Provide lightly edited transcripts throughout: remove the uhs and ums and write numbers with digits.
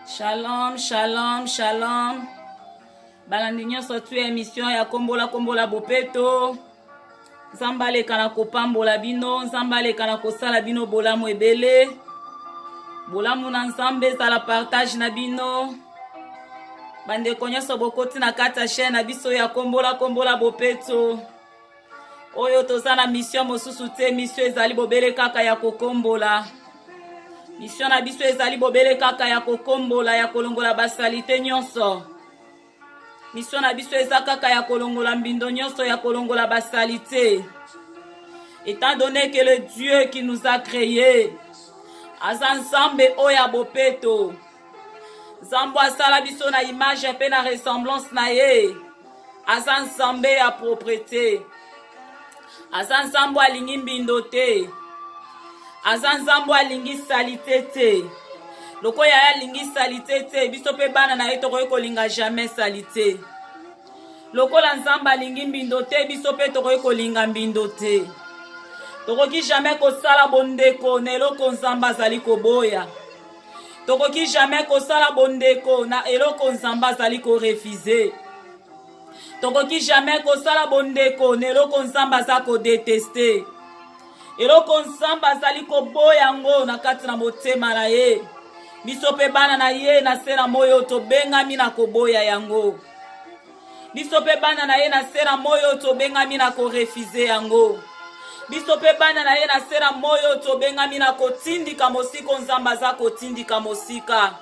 Shalom, shalom, shalom. Balandi nyonso tu émission ya kombola kombola bopeto. Nzambe aleka na kopambola bino, Nzambe aleka na kosala bino bolamu ebele. Bolamu na Nzambe ezala partage na bino. Bandeko nyonso bokoti na kati ya chaîne na biso ya kombola kombola bopeto. Oyo toza na mission mosusu te, mission ezali bobele kaka ya kokombola. Mission na biso ezali bobele kaka ya kokombola, ya kolongola basalite nyonso. Mission na biso eza kaka ya kolongola mbindo nyonso, ya kolongola basalite. Étant donné que le Dieu qui nous a créés aza Nzambe oya bopeto, Nzambe asala biso na image pe na ressemblance na ye, aza Nzambe ya propreté, aza Nzambe alingi mbindo te, aza Nzambe alingi salite te. Loko ya alingi salite te, biso pe bana na ye tokoki kolinga jamais salite. Loko la Nzambe alingi mbindo te, biso pe tokoki kolinga mbindo te. Tokoki jamais kosala bondeko na eloko Nzambe azali koboya. Tokoki jamais kosala bondeko na eloko Nzambe azali korefuser. Tokoki jamais kosala bondeko na eloko Nzambe aza kodetester. Eloko Nzambe azali koboya ngo na kati na motema na ye. Biso pe bana na ye na se na moyo tobengami na koboya yango. Biso pe bana na ye na se na moyo tobengami na korefuser yango. Biso pe bana na ye na se na moyo tobengami na kotindika mosika Nzambe aza kotindika mosika.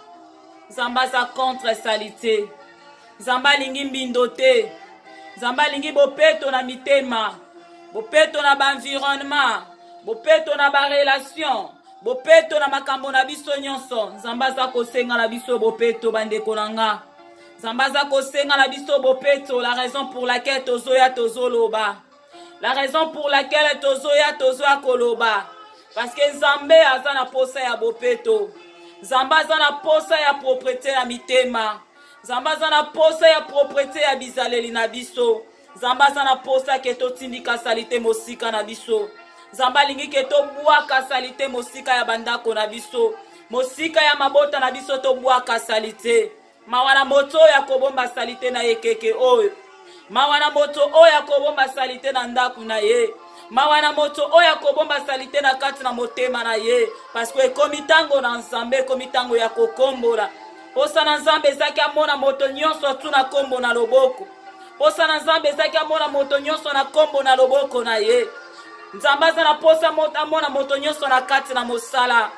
Nzambe aza contre salite. Nzambe alingi mbindo te. Nzambe alingi bopeto na mitema, bopeto na ba environnement, bopeto na ba relation, bopeto na makambo na biso nyonso. Nzambe aza kosenga na biso bopeto bandeko na nga. Nzambe aza kosenga na biso bopeto, la raison pour laquelle tozoya tozoloba. La raison pour laquelle tozoya tozoya koloba. Parce que Nzambe aza na posa ya bopeto. Nzambe aza na posa ya propreté na mitema. Nzambe aza na posa ya propreté ya bizaleli na biso. Nzambe aza na posa ke totindika salite mosika na biso. Nzambe alingi ke tobwaka salite mosika ya bandako na biso. Mosika ya mabota na biso tobwaka salite. Mawana moto ya kobomba salite na yekeke oyo. Mawana moto oya kobomba salite na ndaku na ye. Mawana moto oya kobomba salite na kati na motema na ye. Parce que komitango na Nzambe, komitango ya kokombola. Posa na Nzambe ezaki amona moto nyonso tu na kombo na loboko. Posa na Nzambe ezaki amona moto nyonso na kombo na loboko na ye. Nzambe aza na posa amona moto nyonso na kati na mosala.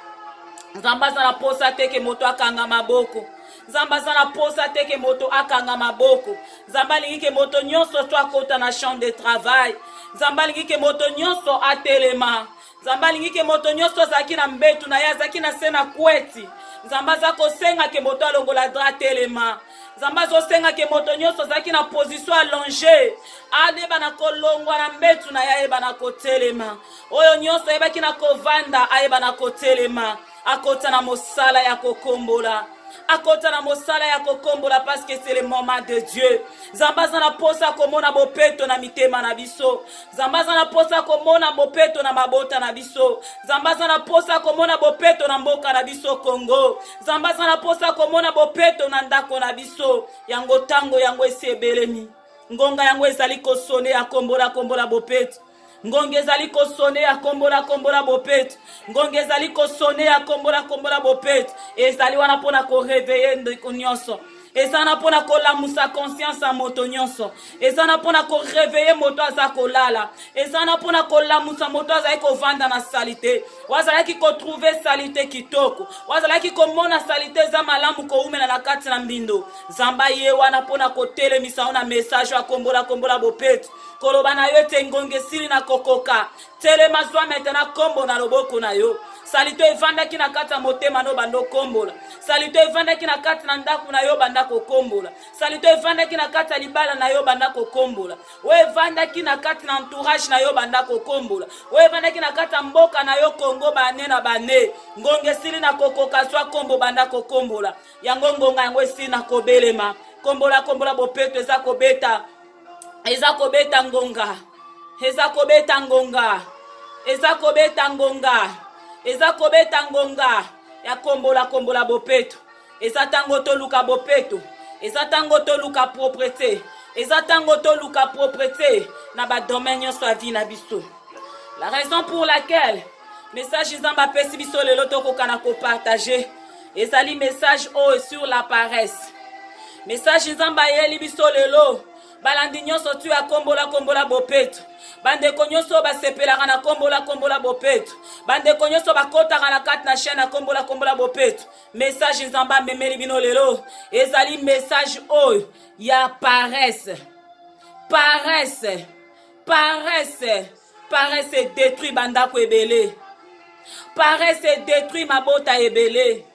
Nzambe aza na posa teke moto akanga maboko. Nzambe aza na posa teke moto akanga maboko. Nzambe alingi ke moto nyonso to akota na champ de travail. Nzambe alingi ke moto nyonso atelema. Nzambe alingi ke moto nyonso azaki na mbetu na ye, azaki na se na kweti. Nzambe aza kosenga ke moto alongola dra telema. Nzambe azosenga ke moto nyonso azaki na position allongée, adeba na kolongwa na mbetu na ye, ayeba na kotelema. Oyo nyonso ayebaki na kovanda, ayeba na kotelema. Akota na mosala ya kokombola. Akota na mosala ya kokombola parce que c'est le moment de Dieu. Zambaza na posa komona bopeto na mitema na biso. Zambaza na posa komona bopeto na mabota na biso. Zambaza na posa komona bopeto na mboka na biso Congo. Zambaza na posa komona bopeto na ndako na biso. Yango tango yango esebelemi. Ngonga yango ezali kosone ya kombola kombola bopeto. Ngonge ezali kosone ya kombola kombola bopeto. Ngonge ezali kosone ya kombola kombola bopeto. Ezali wana pona ko réveiller ndeko nyonso. Ezana pona ko lamusa conscience a moto nyonso. Ezana pona ko réveiller moto aza kolala. Ezana pona ko lamusa moto aza ko vanda na salite. Wazala ki ko trouver salite kitoko. Wazala ki ko mona salite za malamu ko umela na kati na mbindo. Zamba ye wana pona ko telemisa ona message wa kombola kombola bopeto. Koloba na yo te ngonge sili na kokoka. Telema zwa metena kombo na loboko na yo. Salito evanda ki na kata motema no bando kombola. Salito evanda ki na kata na ndaku na yo banda ko kombola. Salito evanda ki na kata libala na yo banda ko kombola. We evanda ki na kata na entourage na yo banda ko kombola. We evanda ki na kata mboka na yo Kongo bane na bane. Ngonge sili na kokoka zwa kombo banda ko kombola. Yango ngonga yango sili na kobelema. Kombola kombola bopeto eza kobeta. Eza kobeta ngonga. Eza kobeta ngonga. Eza kobeta ngonga. Eza kobeta ngonga. Ya kombola kombola bopeto. eza tango toluka bopeto, eza tango toluka propreté, eza tango toluka propreté na badomaine nyonso ya vie na biso. La raison pour laquelle message nzambe apesi biso lelo tokoka na kopartage ezali message oyo sur la paresse. Message nzambe ayeli biso lelo balandi nyonso tu ya kombola bopeto, bandeko nyonso basepelaka na kombola bopeto, bandeko nyonso bakotaka na kati na chaîne ya kombola bopeto. Message nzambe amemeli bino lelo ezali message oyo ya paresse. Paresse, paresse, paresse détruit bandako ebele, paresse détruit mabota ebele,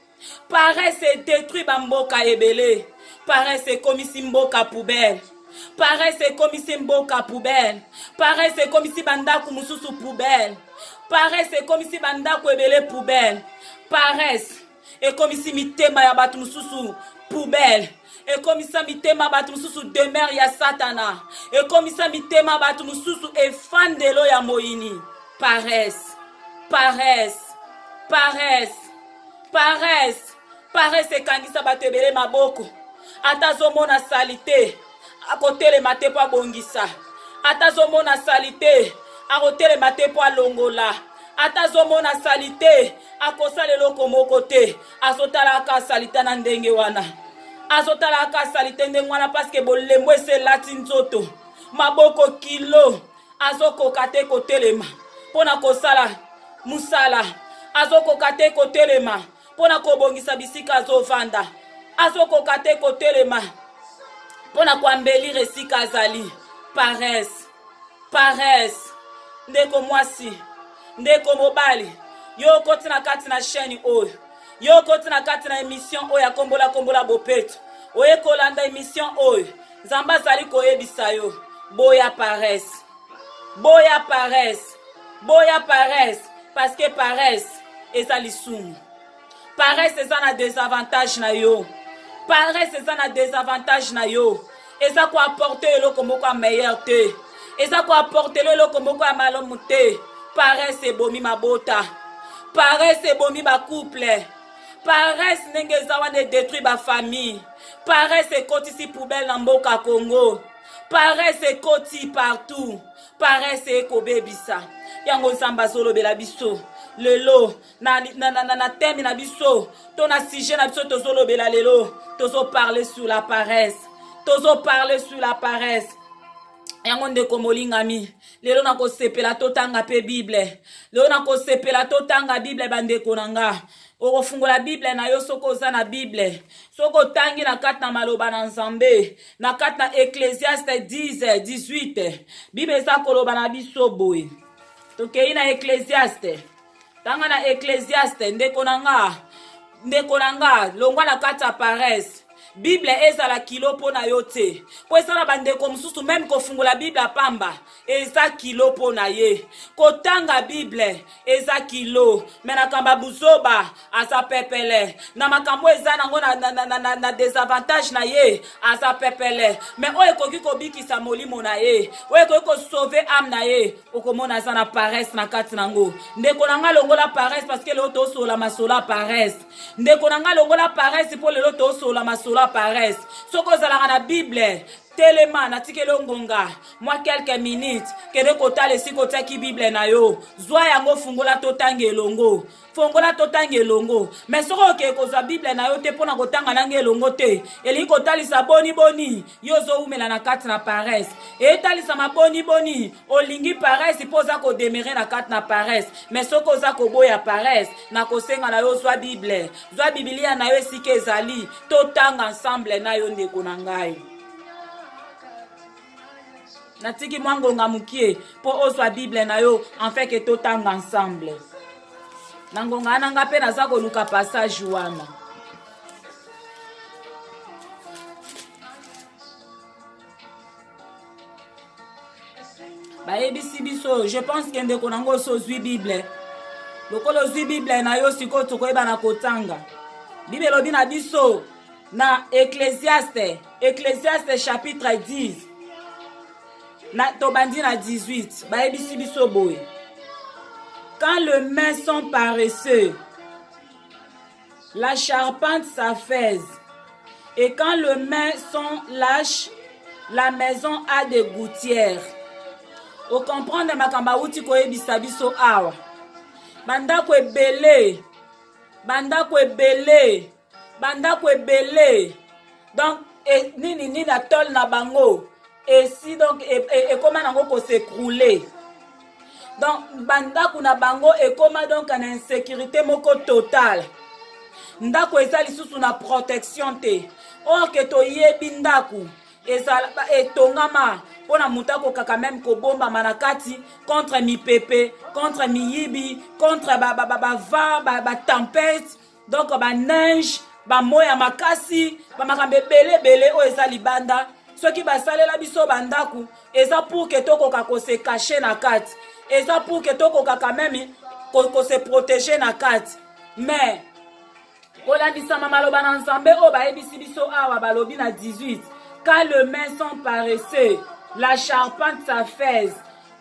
paresse détruit bamboka ebele, paresse komisi mboka poubelle, paresse komisi mboka poubelle, paresse komisi bandako mususu poubelle, paresse komisi bandako ebele poubelle, paresse ekomisi mitema ya bato mususu poubelle, ekomisa mitema bato mususu demeure ya satana, ekomisa mitema bato mususu efandelo ya moyini. Paresse, paresse, paresse, paresse, paresse ekangisa bato ebele maboko, atazomona salite akotelema te po abongisa, atazomona salite akotelema te po alongola, atazomona salite akosala eloko moko te, azotalaka salite na ndenge wana, azotalaka salite ndenge wana paske bolembo eselati nzoto, maboko kilo, azokoka te kotelema mpona kosala musala, azokoka te kotelema mpona kobongisa bisika azovanda, azokoka te kotelema mpona koambelire esika azali. Paresse, paresse, ndeko mwasi, ndeko mobali, yo koti na kati na chaîne oyo, yo koti na kati na émission oyo ya kombola bopeto, oye kolanda émission oyo, nzambe azali koyebisa yo boya paresse, boya paresse, boya paresse, parce que paresse eza lisumu, paresse eza na désavantage na yo, paresse eza na désavantage na yo, eza ko apporter eloko moko ya meilleur te, eza ko apporter eloko moko ya malamu te. Paresse ebomi mabota, paresse ebomi ba couple, paresse ndenge eza wana détruit ba famille, paresse ekotisi poubelle na mboka Congo, paresse ekoti partout, paresse ekobebisa. Yango nzambe azolobela biso lelo na teme na biso, to na sujet na biso tozolobela lelo, tozo parler sur la paresse, tozo parler sur la paresse. Yango ndeko molingami, lelo na kosepela totanga pe Bible, lelo na kosepela totanga Bible bandeko nanga. Okofungola Bible na yo soko oza na Bible, soko tangi na kati na maloba na Nzambe, na kati na Ecclésiaste 10:18. Bible eza koloba na biso boye. Tokei na Ecclésiaste, tanga na Ecclésiaste ndeko nanga, longwa na kati ya paresse. Bible ezala kilo pona yo te. Po esala bandeko mususu même kofungola Bible apamba eza kilo pona ye. Kotanga Bible eza kilo. Mena kamba buzoba asa pepele. Na makambo eza nango na désavantage na ye asa pepele. Mais oye koki kobikisa molimo na ye, oye koki ko sauver âme na ye, okomona eza na paresse na kati nango. Ndeko nanga longola paresse parce que lelo tosola masola paresse. Ndeko nanga longola paresse po lelo tosola masola paresse. Soko zalaka na Bible telema na tikelo ngonga moi quelques minutes kede kotala esiko taki Bible na yo zwa yango fungola totange elongo, fungola totange elongo. Mais soko ke kozwa Bible na yo te pona kotanga nange elongo te, eli kotalisa boni yo zo umela na kati na paresse, e talisa maboni olingi paresse poza ko demeurer na kati na paresse. Mais soko za ko boya paresse na kosenga na yo zwa Bible, zwa Biblia na yo esika ezali totanga ensemble na yo ndeko na ngai. Natiki mwangonga mukie po ozwa Bible na yo en fait que totanga ensemble. Nangonga nanga pe naza koluka passage wana. Bayebisi biso, je pense que ndeko nango so zwi Bible. Lokolo zwi Bible na yo siko tokoyeba na kotanga. Bible lobi na biso na Ecclésiaste chapitre 10. Na tobandi na 18. Bayebisi biso boye. Quand les mains sont paresseux, la charpente s'affaisse. Et quand les mains sont lâches, la maison a des gouttières. Au comprendre makamba uti koyebisa biso awa. Bandako ebele. Bandako ebele. Bandako ebele. Donc, nini na tol na bango. Et si donc, et comment nango ko s'écrouler. Donc, bandako na bango et comment donc en insécurité moko totale. Ndako eza lisusu na protection te. Or que to yebi ndako. Etongama pona mutako kaka même ko bomba manakati contre mi pepe, contre mi yibi, contre ba tempête, donc ba neige, ba moya makasi, ba makambe bele o eza libanda. Soki ba salela biso bandaku, eza pour que toko kako se cacher na kati. Eza pour que toko kaka même ko se protéger na kati. Mais olandisa maloba na nzambe o ba ebisi biso awa balobi na 18. Quand les mains sont paresseux, la charpente s'affaisse.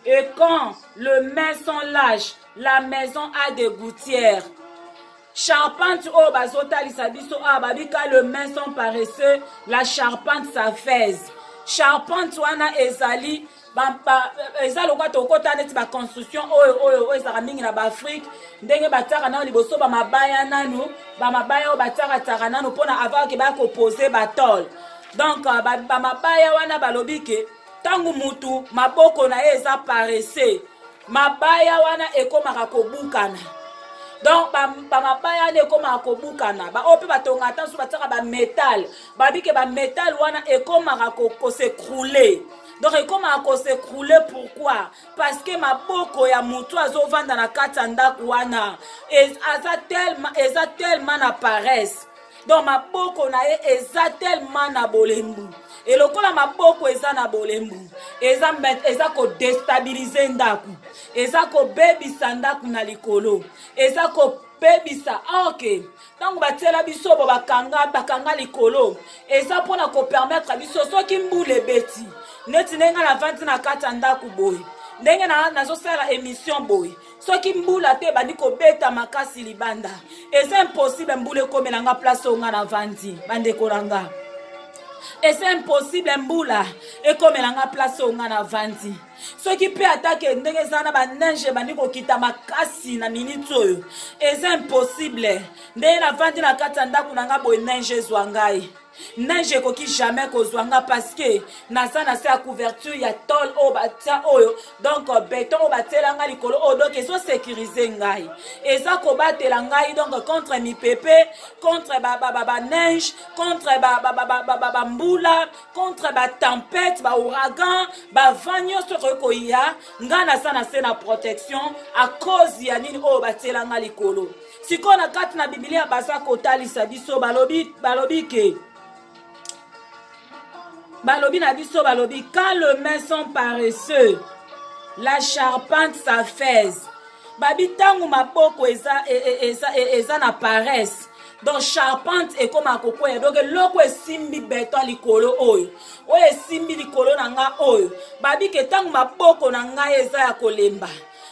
Et quand les mains sont lâches, la maison a des gouttières. Charpente o bazota lisabiso ababi, quand les mains sont paresseux, la charpente s'affaisse. Charpente wana ezali eza lokwa tokota neti ba construction oyo ezaka mingi na Afrique ndenge bataka na liboso ba mabaya nanu ba mabaya o bataka taka nanu pona avant ke ba ko poser batol. Donc ba mabaya wana balobi ke tangu mutu maboko na ye eza paresse mabaya wana ekomaka kobukana. Donc ba mabaya ne ekomaka kobukana ba ope batonga tansu bataka ba métal babi ke ba métal wana ekomaka ko s'écrouler. Donc ekomaka ko s'écrouler. Pourquoi? Parce que maboko ya mutu azovanda na kati ndako wana eza tellement na paresse. Donc maboko na ye eza tellement na bolembu. Et lokola maboko eza na bolembu, eza ko déstabiliser ndaku, eza ko bebisa ndaku na likolo, eza ko bebisa. Ok, donc batela biso bo bakanga likolo, eza pona ko permettre biso soki mbule beti neti nenga na vandi na kata ndaku boy ndenge nazo sala émission boy soki mbula te bandi ko beta makasi libanda, eza impossible mbule komelanga place onga na vandi bande kolanga. Et c'est impossible mbula ekomelanga place onga na vandi. Soki pe atake ndenge zana ba neige bandi ko kita makasi na minute oyo, c'est impossible. Ndenge na vandi na kata ndaku nanga boy neige zwangai. Neige koki jamais kozwanga parce que naza na se ya couverture ya tol o batia oyo, donc béton o batelanga likolo o, donc ezo sécuriser ngai, eza ko batela ngai donc contre mi pepe, contre ba neige, contre ba mbula, contre ba tempête, ba ouragan, ba vanyo soko koya nga naza na se na protection à cause ya nini o batelanga likolo. Sikona kati na Biblia baza kotalisa biso balobi ke balobi na biso balobi, quand les mains sont paresseux, la charpente s'affaisse. Babi tangu maboko eza na paresse. Donc charpente ekoma kokoya. Donc loko esimbi beton likolo oyo. Oyo esimbi likolo na nga oyo. Babi ke tangu maboko na nga eza ya kolemba.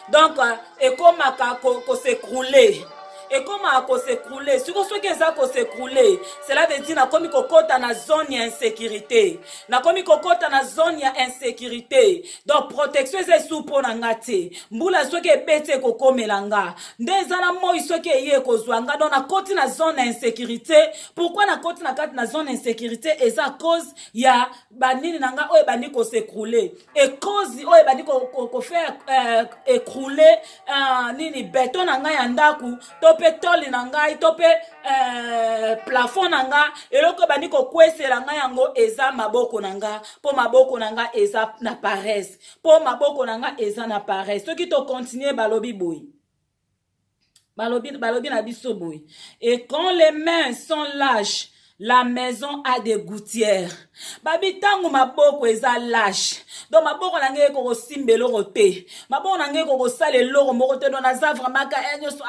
Donc ekoma ko s'écrouler. Et comment à s'écrouler? Si vous souhaitez ça s'écrouler, cela veut dire na komi kokota na zone ya insécurité. Na komi kokota na zone ya insécurité. Donc protection c'est sous pour ngate. Mbula soke bete kokomelanga. Ndezana moi soke ye kozwanga donc na koti na zone insécurité. Pourquoi na koti na kati na zone insécurité? Et ça cause ya banini nanga oye bandi ko s'écrouler. Et cause oye bandi ko faire écrouler nini béton nanga ya ndaku. Toli na ngai tope plafond na nga eloko bandi ko kwesela nga yango eza maboko na nga po maboko na nga eza na paresse po maboko na nga eza na paresse. Soki to continuer balobi boy balobi na biso boy. Et quand les mains sont lâches, La maison a des gouttières. Babi tangu maboko eza lâche. Donc maboko na nge ko simbelo rote. Maboko na nge ko sale loro moko te don aza vraiment ka enyo so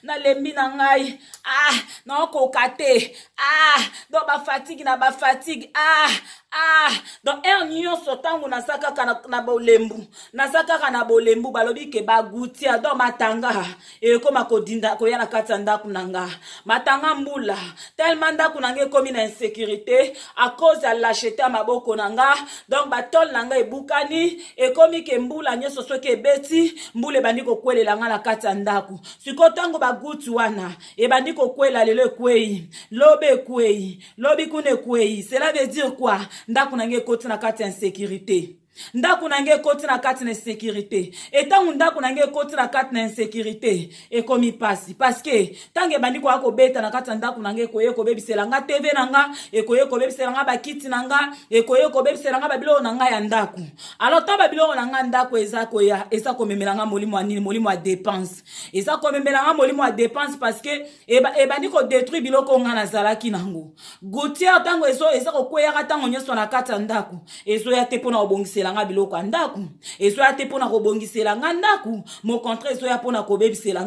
na lembi na ngai. Na ko kate. Donc ba fatigue na ba fatigue. Donc nyo so tangu na saka na bolembu. Na saka na bolembu balobi ke ba gouttière donc matanga. E koma ko dinda ko yana katanda kunanga. Matanga mbula. Tellement ndaku na nge komi na insécurité à cause de lâcheté à maboko nanga. Donc batol nanga ebukani e komi ke mbula nyeso soke beti mbule bandiko kwele langa na kata ndaku. Sikotango bagutu wana e bandiko kwela lelo kwei lobe kwei lobi kune kwei. Cela veut dire quoi? Ndaku na nge koti na kata insécurité. Ndaku na nge koti na kati na insécurité. Et tangu ndaku na nge koti na kati na insécurité e komi pasi parce que tange bandiko ako beta na kati ndaku na nge koye ko bebisela nga TV nanga e koye ko bebisela nga bakiti nanga e koye ko bebisela nga babilo nanga ya ndaku. Alors ta babilo nanga ndaku eza ko memela nga molimo anini molimo a dépense. Eza ko memela nga molimo a dépense parce que e bandiko détruit biloko nga na zalaki nango. Gouttière tango eza ko kweyaka tango nyeso na kati ndaku. Ezo ya te pona obongisa nga biloko ndaku ezo ya te pona kobongisela nga ndaku mo contraire ezo ya pona kobebisela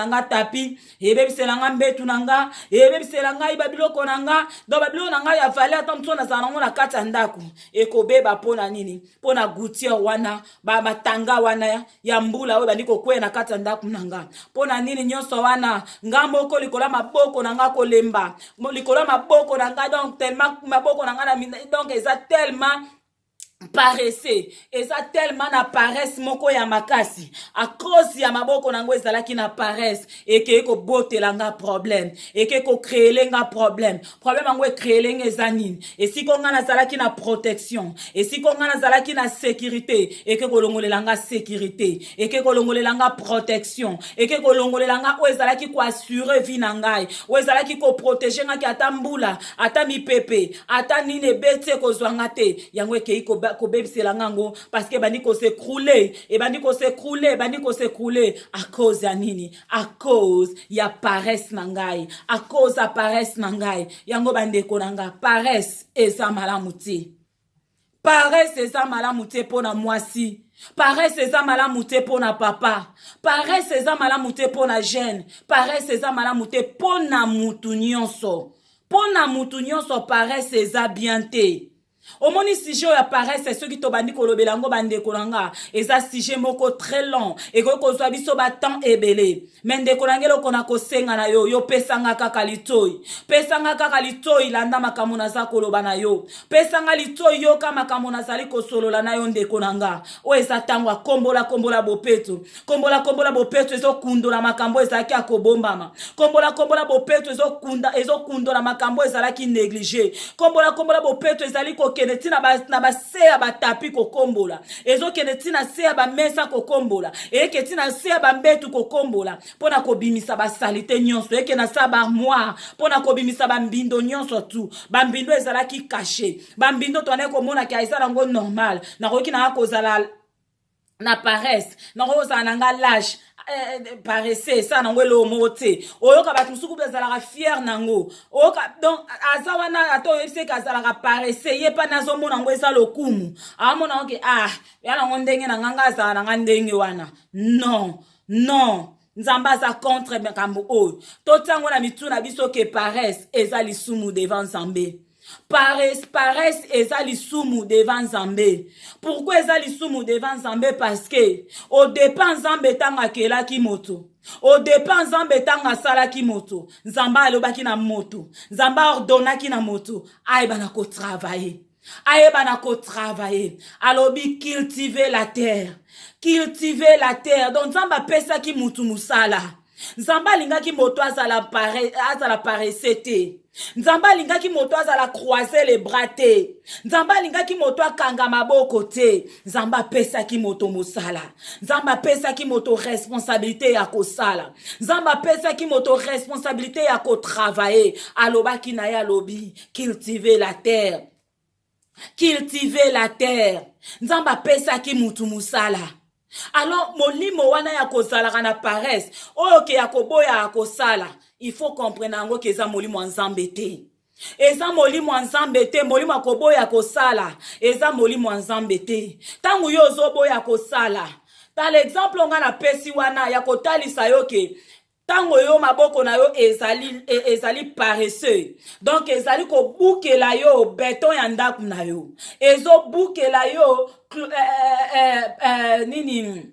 nga tapi ebebisela nga mbetu nanga ebebisela nga iba biloko nanga do babilo nanga ya valeur ata mtona za nango na kata ndaku ekobeba pona nini pona gouttière wana ba matanga wana ya mbula we bandiko kwe na kata ndaku nanga pona nini nyonso wana nga moko likola maboko nanga kolemba likola maboko nanga donc tellement maboko nanga na donc eza tellement paresse eza tellement na paresse moko ya makasi a cause ya maboko nango ezalaki na paresse eke ko botela nga problème eke ko créer nga problème yango créer nga eza nini esiko nga nazalaki na protection esiko nga nazalaki na sécurité eke ko longolela nga sécurité eke ko longolela nga protection eke ko longolela nga o ezalaki ko assurer vie na ngai o ezalaki ko protéger nga ki ata mbula ata mipepe ata nini bete ko zwanga te yango eke ko bebisela ngango parce que bandiko s'écrouler et bandiko s'écrouler à cause ya nini à cause ya paresse nangai à cause ya paresse nangai yango bandeko nanga paresse eza malamu te paresse eza malamu te pona mwasi paresse eza malamu te pona papa paresse eza malamu te pona jeune paresse eza malamu te pona mutu nyonso paresse eza bien te. Omoni sujet ya paresse ceux qui to bandi kolobela ngo bande kolanga eza sujet moko très long et ko kozwa biso ba temps ebele mende kolangelo kona ko senga na yo pesanga kaka litoi landa makamuna za koloba na yo pesanga litoi yo kama makamuna zali ko solola na yo nde kolanga o eza tangwa kombola bopeto ezo kundola makambo ezaki akobombama kombola bopeto ezo kundola makambo ezalaki négligé kombola bopeto ezali ko keneti na ba seya ba tapi kokombola ezo keneti na seya ba mesa kokombola eketi na seya ba mbetu kokombola pona kobimisa ba salite nyonso eke na sa ba armoire pona kobimisa ba mbindo nyonso tu ba mbindo ezalaki caché ba mbindo tone komona ki aisa nango normal na koki na kozala na paresse na kozala nanga lâche paresse ça nango lo mote oyoka batu musuku bezala fier nango oyoka donc azawana ato yebise kazala paresse yepa nazo mona ngo eza lokumu amona oke ya nango ndenge na nganga azala nanga ndenge wana non nzamba za contre makambo oyo totango na mituna biso ke paresse eza lisumu devant Nzambe. Paresse eza lisumu devant Nzambe. Pourquoi eza lisumu devant Nzambe? Parce que au dépend Nzambe tanga kelaki moto. Au dépend Nzambe tanga salaki moto. Nzamba alobaki na moto. Nzamba ordonnaki na moto. Aïbana ko travailler. Alobi cultiver la terre. Donc Nzamba pesa ki mutu musala. Nzamba lingaki moto azala paresse te. Nzamba lingaki moto azala croiser les bras te. Nzamba lingaki moto akanga maboko te. Nzamba pesa ki moto musala. Nzamba pesa ki moto responsabilité ya kosala. Nzamba pesa ki moto responsabilité ya ko travailler. Alobaki na ya lobi cultiver la terre. Nzamba pesa ki mutu musala. Alors molimo wana ya kozala na paresse oyo ke ya koboya ya kosala il faut comprendre ngo ke za molimo Nzambe te eza molimo ya nzambe te, molimo ya koboya kosala eza molimo ya nzambe te. Ntango yo ozoboya kosala, par l'exemple nga napesi wana ya kotalisa yo ke tango yo maboko na yo ezali paresseux, donc ezali kobukela yo beton ya ndako na yo, ezobukela yo nini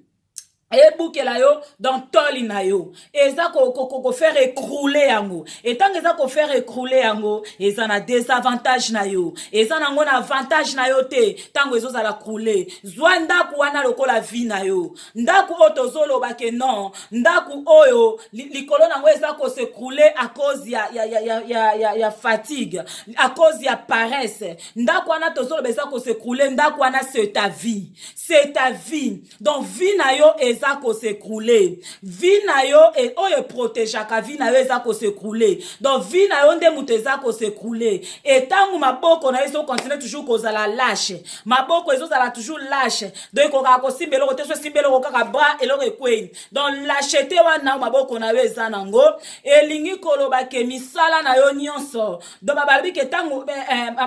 ebukela yo dans toli na yo, eza ko faire écrouler yango, et tant eza ko faire écrouler yango eza na désavantage na yo, eza nango na avantage na yo te. Tango ezozala crouler, zwa ndaku wana lokola vie na yo, ndaku oyo tozoloba ke non, ndaku oyo likolo nango eza ko se crouler à cause ya fatigue, à cause ya paresse. Ndaku wana tozoloba eza ko se crouler, ndaku wana c'est ta vie, c'est ta vie. Donc vie na yo eza ko s'écrouler, vie na yo et oyo protégeaka vie na yo eza ko s'écrouler. Donc vie na yo nde mutu eza ko s'écrouler. Et tangu maboko na yo continue toujours kozala lâche, maboko ezozala toujours lâche, donc koka ko simbelo ko te so simbelo ko kaka bras eloko ekweni. Donc lâcheté wana maboko na yo eza nango elingi koloba ke misala na yo nyonso. Donc balobi ke tangu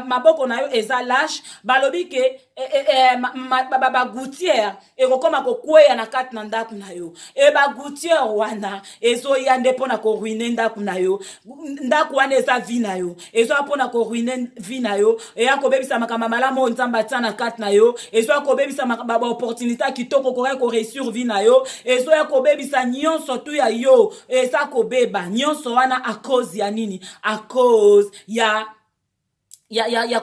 maboko na yo eza lâche, balobi ke ba gouttière ekokoma kokweya na kati na ndaku na yo, e ba gouttière wana ezo yande pona ko ruiner ndaku na yo, ndaku wana eza vie na yo ezo pona ko ruiner vie na yo, e ya kobebisa makamba malamu nzamba tsana kati na yo, ezo kobebisa ba opportunité kitoko ko réussir vie na yo, ezo ya kobebisa nyonso tu ya yo eza kobeba nyonso wana a cause ya nini, a cause ya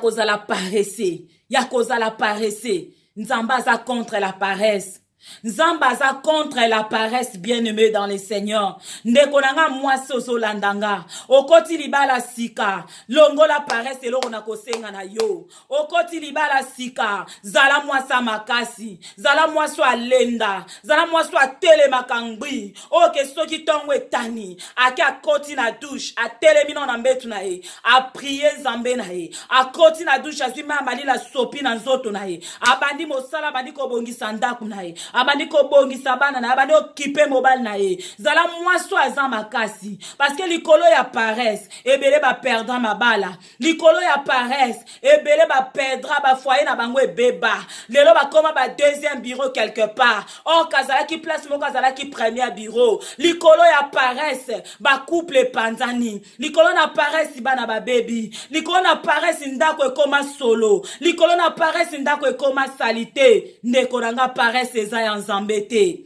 kozala paresse, ya kozala paresse. Nzamba za contre la paresse. Nzamba za contre la paresse, bien-aimé dans le Seigneur. Ndekonanga mwasi ozolandanga. Okoti libala sika. Longo la paresse eloko na kosenga na yo. Okoti libala sika. Zala mwasa makasi. Zala mwaso alenda. Zala mwaso atele makangbi. Oke soki tongo etani. Ake akoti na douche. Atele mino na mbetu na ye. A prier zambe na ye. Akoti na douche. Azima amali la sopi na nzoto na ye. Abandi mosala abandi kobongisa ndaku na ye. Abandi ko bongisa bana na abandi okipe mobile na ye. Zala mwaso aza makasi parce que likolo ya paresse ebele ba perdra mabala, likolo ya paresse ebele ba perdra ba foyer na bango ebeba, lelo ba koma ba deuxième bureau quelque part, or kazala ki place mo kazala ki premier bureau. Likolo ya paresse ba couple panzani, likolo na paresse bana ba baby, likolo na paresse ndako ekoma solo, likolo na paresse ndako ekoma salite. Ndeko nanga paresse eza ya nzambe te.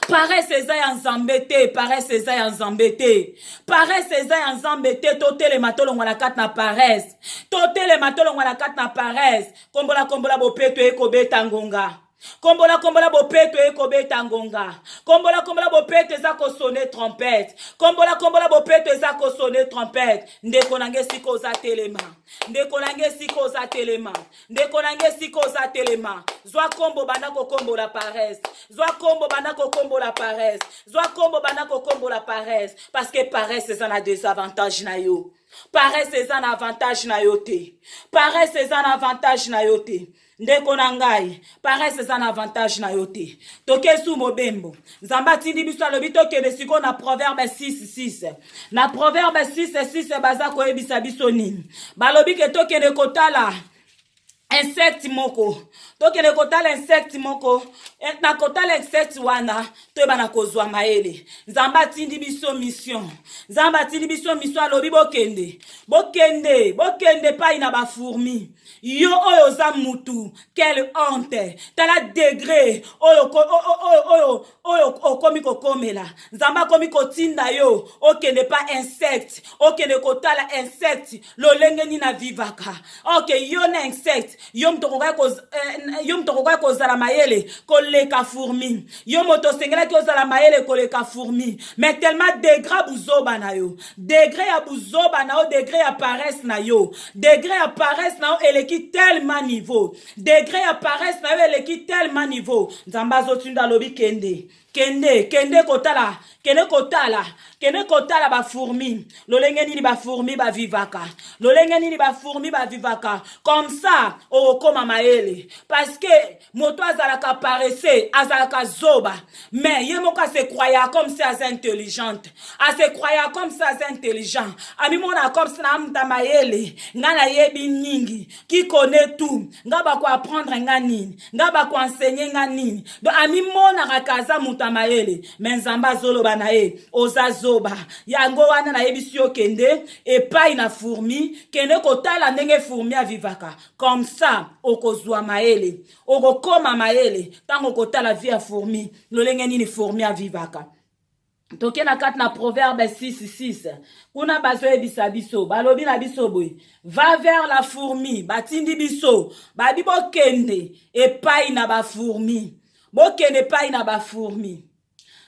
Paresse eza ya nzambe te, paresse eza ya nzambe te. Paresse eza ya nzambe te, totele matolongwa na kati na paresse. Totele matolongwa na kati na paresse. Kombola bopeto ekobeta ngonga. Kombola bopeto ekobeta ngonga. Kombola bopeto eza ko sonner trompette. Kombola bopeto eza ko sonner trompette. Ndeko nange siko za telema. Ndeko nange siko za telema. Ndeko nange siko za telema. Zwa kombo banda ko kombo la paresse. Zwa kombo banda ko kombo la paresse. Zwa kombo banda ko kombo la paresse. Parce que paresse eza na désavantage na yo. Paresse eza na avantage na yo te. Paresse eza na avantage na yo te. Ndeko nangai, paresse eza na avantage na yo te. Toke su mobembo. Nzamba tindi biso alobi tokende siko na proverbe 6:6. Na proverbe 6:6 baza koyebisa biso nini. Balobi ke tokende kotala insecte moko. Tokende kotala insecte moko. Na kotala insecte wana toyeba na kozwa maele. Nzamba tindi biso mission. Nzamba tindi biso mission alobi bokende. Bokende pa ina ba fourmi. Yo oyo za mutu, quelle honte. Tala degré oyo okomi kokomela. Nzamba komi kotinda yo, okende pa insecte, okende kotala insecte, lolenge ni na vivaka. Okay, yo na insecte, yo mtokoka kozala mayele koleka fourmi. Yo moto sengela ki ozala mayele koleka fourmi. Mais tellement degré buzoba na yo. Degré ya buzoba na yo, degré ya paresse na yo. Degré ya paresse na yo eleki tellement niveau. Degré ya paresse na yo eleki tellement niveau. Nzamba zotunda lobi kende kotala kende kotala ba fourmi lolenge nini ba fourmi ba vivaka lolenge nini ba fourmi ba vivaka comme ça okoma maele parce que moto azalaka paresse azalaka zoba mais ye moko se croyait comme si az intelligente se croyait comme si az intelligent ami mona comme si na mta maele ngana yebi ningi qui connaît tout ngaba ko apprendre ngani ngaba ko enseigner ngani donc ami mona rakaza muta maele mais nzamba zoloba na ye ozazoba yango wana na yebisi yo kende epai na fourmi kende kotala ndenge fourmi avivaka comme ça okozwa maele okokoma maele tango kotala via fourmi lolenge nini fourmi avivaka toke na kati na proverbe 6:6 kuna bazoyebisa biso balobi na biso boye va vers la fourmi batindi biso babi bokende epai na bafourmi bokende epai na bafourmi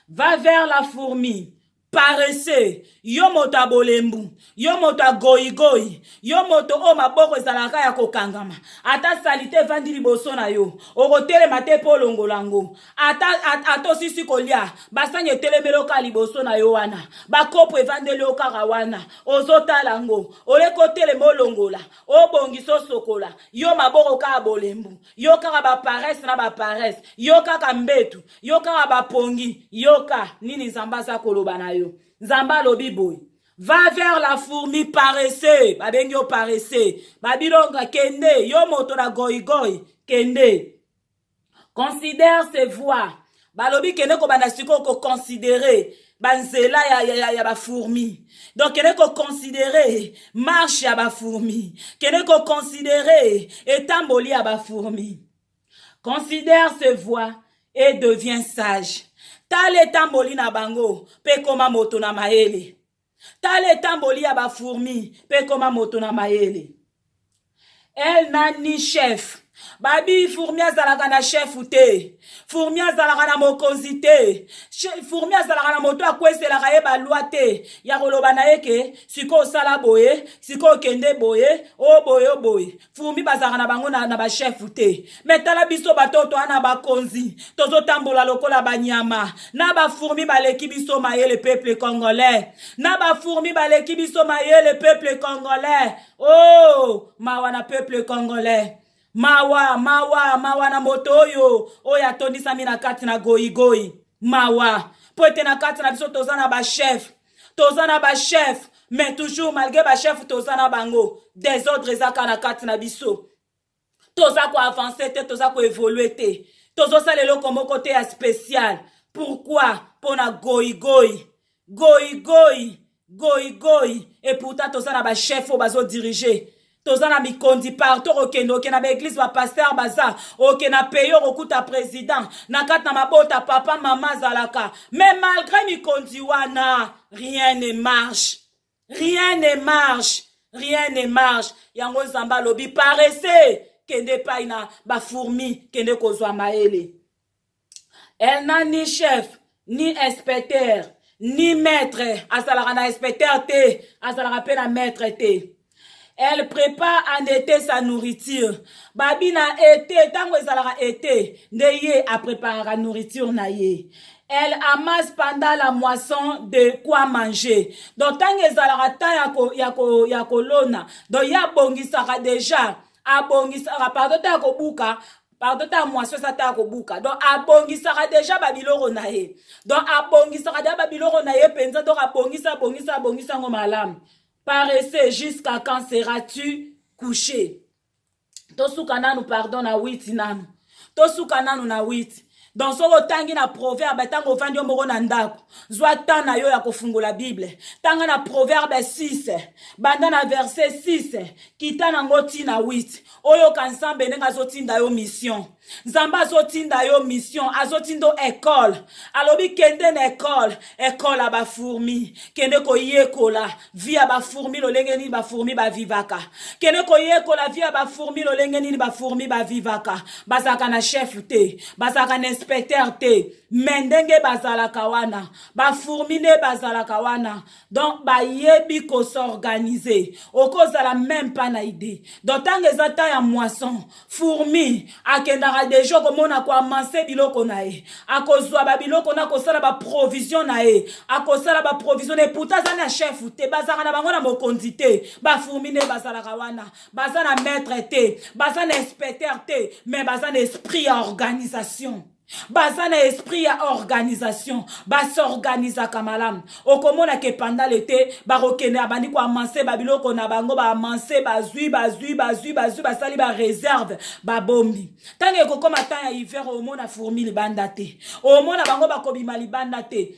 va vers la fourmi paresseux yo moto abolembu yo moto agoyigoyi yo moto o maboko ezalaka ya kokangama ata salite evandi liboso na yo okotelema te mpo olongolango ata osisi kolia basani etelemeli oka liboso na yo wana bakopo evandeli okaka wana ozotala ngo oleki otelema olongola obongisa osokola yo maboko kaka bolembu yo kaka baparese na baparese yo kaka mbetu yo kaka bapongi yoka nini nzambe aza koloba na yo nzamba lobi boy va vers la fourmi paresseux babengi yo paresseux babilonga kende yo moto na goyigoyi kende considère ses voies balobi kende ko bana siko ko considérer banzela ya ba fourmi donc kende ko considérer marche ya ba fourmi kende ko considérer etamboli ya ba fourmi considère ses voies et devient sage. Tale tamboli na bango, pe koma moto na maele. Tale tamboli ya ba fourmi, pe koma moto na maele. Elle n'a ni chef. Babi fourmi azalaka na chef te. Fourmi azalaka na mokonzi te. Fourmi azalaka na moto akweselaka ye balwa te. Ya koloba na yeke, siko sala boye, siko kende boye, o boye. Fourmi bazalaka na bango na ba chef te. Metala biso batoto ana bakonzi. Tozo tambola lokola banyama. Na ba fourmi baleki biso maye le peuple congolais. Na ba fourmi baleki biso maye le peuple congolais. Oh, mawa na peuple congolais. Mawa na moto oyo atondisa mi na kati na goyi mawa po ete na kati na biso toza na ba chef mais toujours malgré ba chef toza na bango désordre ezaka na kati na biso toza ko avancer te toza ko évoluer te tozo sala eloko moko te ya spécial pourquoi pona goyi et pourtant toza na ba chef o bazo diriger toza na mikondi partout okende na ba église ba pasteur baza na payo okuta président na kati na mabota papa mama zalaka mais malgré mikondi wana rien ne marche yango nzamba lobi paresseux kende pai na ba fourmi kende kozwa maele. Elle n'a ni chef ni inspecteur ni maître azalaka na inspecteur te azalaka pe na maître te. Elle prépare en été sa nourriture. Babi na été, tango ezalaka été, nde ye a préparé la nourriture na ye. Elle amasse pendant la moisson de quoi manger. Donc tango ezalaka ta ya kolona, donc ya bongisaka déjà, abongisaka pardon ta ko buka. Pardon ta moisson sa ta ko buka. Donc abongisaka déjà babiloro na ye. Donc abongisaka déjà babiloro na ye penza donc abongisa ngo malamu. Paresseux, jusqu'à quand seras-tu couché? Tosuka nanu pardon na 8 nanu. Tosuka nanu na 8. Dans ce tangi na proverbe tango vandi omoko na ndako. Zwa tana yo ya kofungola Bible. Tanga na proverbe 6. Banda na verset 6. Kita na ngoti na 8. Oyo kansambe nenga zotinda yo mission. Nzamba azotinda yo mission, azotindo école. Alobi kende na école aba fourmi. Kende ko yekola via ba fourmi lolenge ni ba fourmi ba vivaka. Kende ko yekola via ba fourmi lolenge ni ba fourmi ba vivaka. Bazaka na chef te, bazaka na inspecteur te mendenge bazalaka wana ba fourmine bazalaka wana donc ba yebi ko s'organiser okozala même pas na idée donc tant eza ta ya moisson fourmi akendaka déjà komona ko amanse biloko na ye akozwa ba biloko na kosala ba provision na ye akosala ba provision et pourtant za na chef te bazaka na bango na mokonzi te ba fourmine bazalaka wana baza na maître te baza na inspecteur te mais baza na esprit ya organisation baza na esprit ya organisation basorganisaka malamu okomona ke pendant l'été bakokende abandi koamanse babiloko na bango baamanse bazwi basali bareserve babombi ntango ekokoma ntan ya hiver omona fourmi libanda te omona bango bakobima libanda te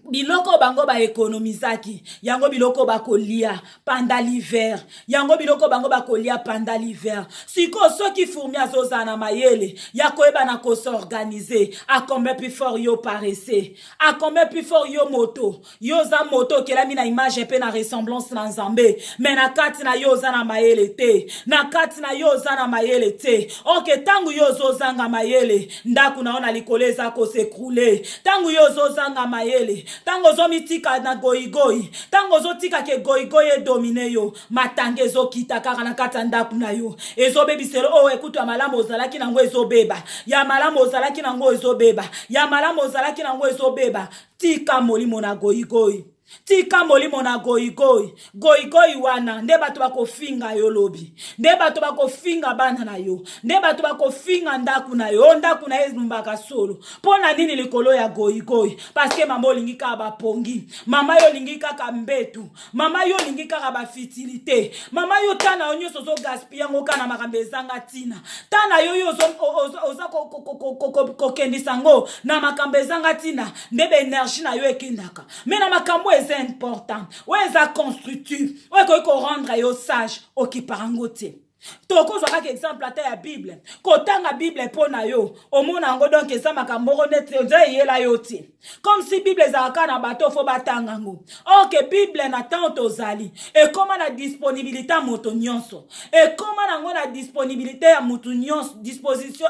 biloko bango ba économisaki yango biloko bakolia pendant l'hiver yango biloko bango bakolia pendant l'hiver siko soki fourmi azoza na mayele ya koyeba na ko s'organiser a combien plus fort yo paresse a combien plus fort yo moto yo za moto kelami na image pe na ressemblance na Nzambe mais na kati na yo za na mayele te na kati na yo za na mayele te ok tangu yo zozanga mayele ndaku naona likoleza ko s'écrouler tangu yo zozanga mayele tango zomitika na goigoi tango zotika ke goigoi domine yo matanga ezokita kaka na kati ndaku na yo ezobebiselo o ekutu ya malamu ozalaki nango ezobeba ya malamu ozalaki nango ezobeba ya malamu ozalaki nango ezobeba tika molimo na goigoi tika molimo na goigoi wana nde bato bakofinga yo lobi nde bato bakofinga bana na yo nde bato bakofinga ndaku na yo ndaku na ezumbaka solo pona nini likolo ya goigoi parce que mama olingi kaka bapongi mama yo olingi kaka mbetu mama yo olingi kaka bafitilité mama yo tana yo nyonso ozogaspille yango kaka na makambo ezanga ntina tana yo oza kokendisa ngo na makambo ezanga ntina nde baénergie na yo ekendaka me na makambo c'est important. Ouais, ça constructif. Ouais, qu'on rendre yo sage au qui parangote. Toko zoka ke exemple ata ya Bible. Kotanga Bible pona yo. Omona ngo donc eza makambo net nze yela yo ti. Comme si Bible ezaka na bato fo batanga ngo. OK Bible na tant ozali. Et comment la disponibilité à moto nyonso. Et comment na ngo na disponibilité ya moto nyonso disposition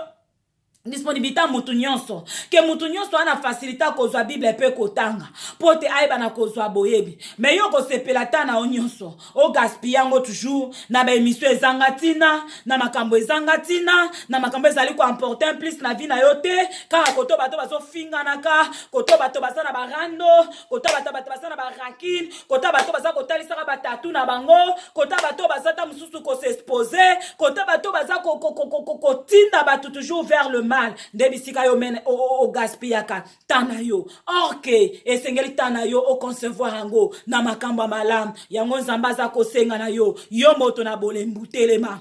disponibilité à mutu nyonso ke mutu nyonso ana facilité kozwa Bible pe kotanga pote aiba na kozwa boyebi mais yo ko sepela ta na onyonso o gaspiller ngo toujours na ba émission ezanga tina na makambo ezanga tina na makambo ezali ko important plus na vie na yo te kaka koto bato baso finga naka koto bato basa na barando koto bato basa na barakine koto bato basa kotalisa ba tatu na bango koto bato basa ta mususu ko s'exposer koto bato basa ko tinda bato toujours vers le mal ndebisika yo mene o gaspillaka tana yo orke esengeli tana yo o concevoir yango na makamba malam yango Nzambe aza kosenga na yo yo moto na bolembu telema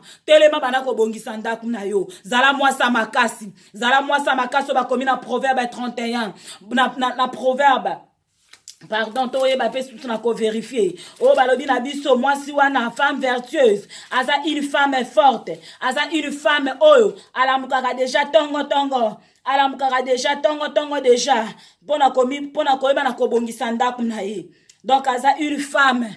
bana ko bongisa ndaku na yo zala mwasa makasi bakomi na proverbe 31 na proverbe pardon, toye ba pe tout na ko vérifier. Oh balobi na biso mwasi wana femme vertueuse, aza une femme forte, aza une femme oyo, alamukaka déjà tongo. Alamukaka déjà tongo déjà. Pona koyeba na ko bongisa ndaku na ye. Donc aza une femme.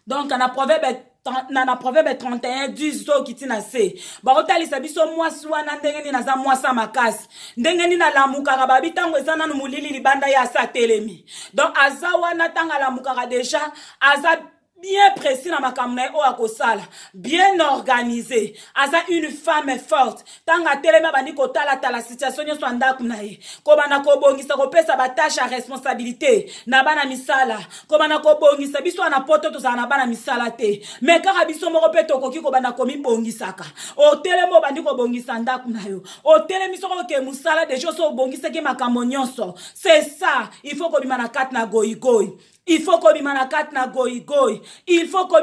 Donc na proverbe 31 10 zo kitina se bakotalisa biso mwasi wana ndenge ni naza mwasa makasi ndenge ni nalamukaka babi tango eza nanu mulili libanda ya sa telemi donc aza wana tanga lamukaka déjà aza bien précis na makamna o akosala bien organisé aza une femme forte tanga telema bandi kotala la situation nyo swanda kunaye ko bana ko bongisa ko pesa ba tâche à responsabilité na bana misala ko bana ko bongisa biso na poto to na bana misala te mais kaka biso moko pe to koki ko bana ko mi bongisaka o telemo bandi ko bongisa ndaku na yo o telemiso ko ke musala déjà so bongisa ke makambo nyonso c'est ça il faut ko bimana kat na goigoi. Il faut qu'on bimana kat na goigoi. Il faut qu'on